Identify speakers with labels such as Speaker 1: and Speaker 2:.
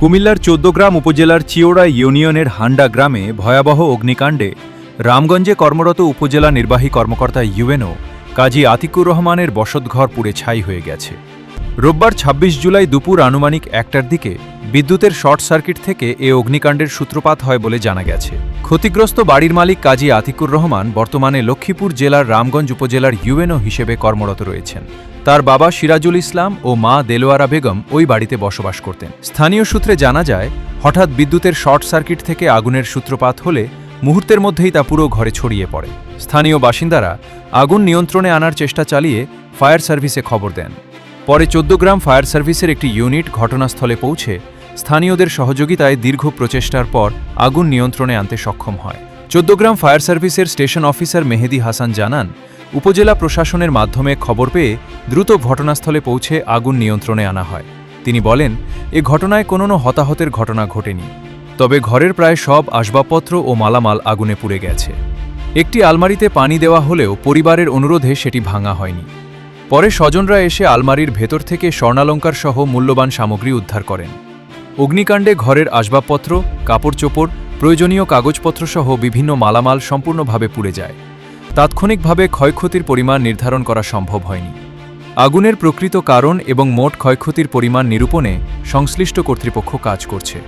Speaker 1: কুমিল্লার ১৪গ্রাম উপজেলার চিওড়া ইউনিয়নের হান্ডা গ্রামে ভয়াবহ অগ্নিকাণ্ডে রামগঞ্জে কর্মরত উপজেলা নির্বাহী কর্মকর্তা ইউএনও কাজী আতিকুর রহমানের বসতঘর পুড়ে ছাই হয়ে গেছে। রোববার ২৬ জুলাই দুপুর আনুমানিক ১টার দিকে বিদ্যুতের শর্ট সার্কিট থেকে এ অগ্নিকাণ্ডের সূত্রপাত হয় বলে জানা গেছে। ক্ষতিগ্রস্ত বাড়ির মালিক কাজী আতিকুর রহমান বর্তমানে লক্ষ্মীপুর জেলার রামগঞ্জ উপজেলার ইউএনও হিসেবে কর্মরত রয়েছেন। তার বাবা সিরাজুল ইসলাম ও মা দেলোয়ারা বেগম ওই বাড়িতে বসবাস করতেন। স্থানীয় সূত্রে জানা যায়, হঠাৎ বিদ্যুতের শর্ট সার্কিট থেকে আগুনের সূত্রপাত হলে মুহূর্তের মধ্যেই তা পুরো ঘরে ছড়িয়ে পড়ে। স্থানীয় বাসিন্দারা আগুন নিয়ন্ত্রণে আনার চেষ্টা চালিয়ে ফায়ার সার্ভিসে খবর দেন। পরে ১৪গ্রাম ফায়ার সার্ভিসের একটি ইউনিট ঘটনাস্থলে পৌঁছে স্থানীয়দের সহযোগিতায় দীর্ঘ প্রচেষ্টার পর আগুন নিয়ন্ত্রণে আনতে সক্ষম হয়। ১৪গ্রাম ফায়ার সার্ভিসের স্টেশন অফিসার মেহেদি হাসান জানান, উপজেলা প্রশাসনের মাধ্যমে খবর পেয়ে দ্রুত ঘটনাস্থলে পৌঁছে আগুন নিয়ন্ত্রণে আনা হয়। তিনি বলেন, এ ঘটনায় কোনো হতাহতের ঘটনা ঘটেনি, তবে ঘরের প্রায় সব আসবাবপত্র ও মালামাল আগুনে পুড়ে গেছে। একটি আলমারিতে পানি দেওয়া হলেও পরিবারের অনুরোধে সেটি ভাঙা হয়নি। পরে স্বজনরা এসে আলমারির ভেতর থেকে স্বর্ণালঙ্কার সহ মূল্যবান সামগ্রী উদ্ধার করেন। অগ্নিকাণ্ডে ঘরের আসবাবপত্র, কাপড় চোপড়, প্রয়োজনীয় কাগজপত্র সহ বিভিন্ন মালামাল সম্পূর্ণভাবে পুড়ে যায়। তাৎক্ষণিকভাবে ক্ষয়ক্ষতির পরিমাণ নির্ধারণ করা সম্ভব হয়নি। আগুনের প্রকৃত কারণ এবং মোট ক্ষয়ক্ষতির পরিমাণ নিরূপণে সংশ্লিষ্ট কর্তৃপক্ষ কাজ করছে।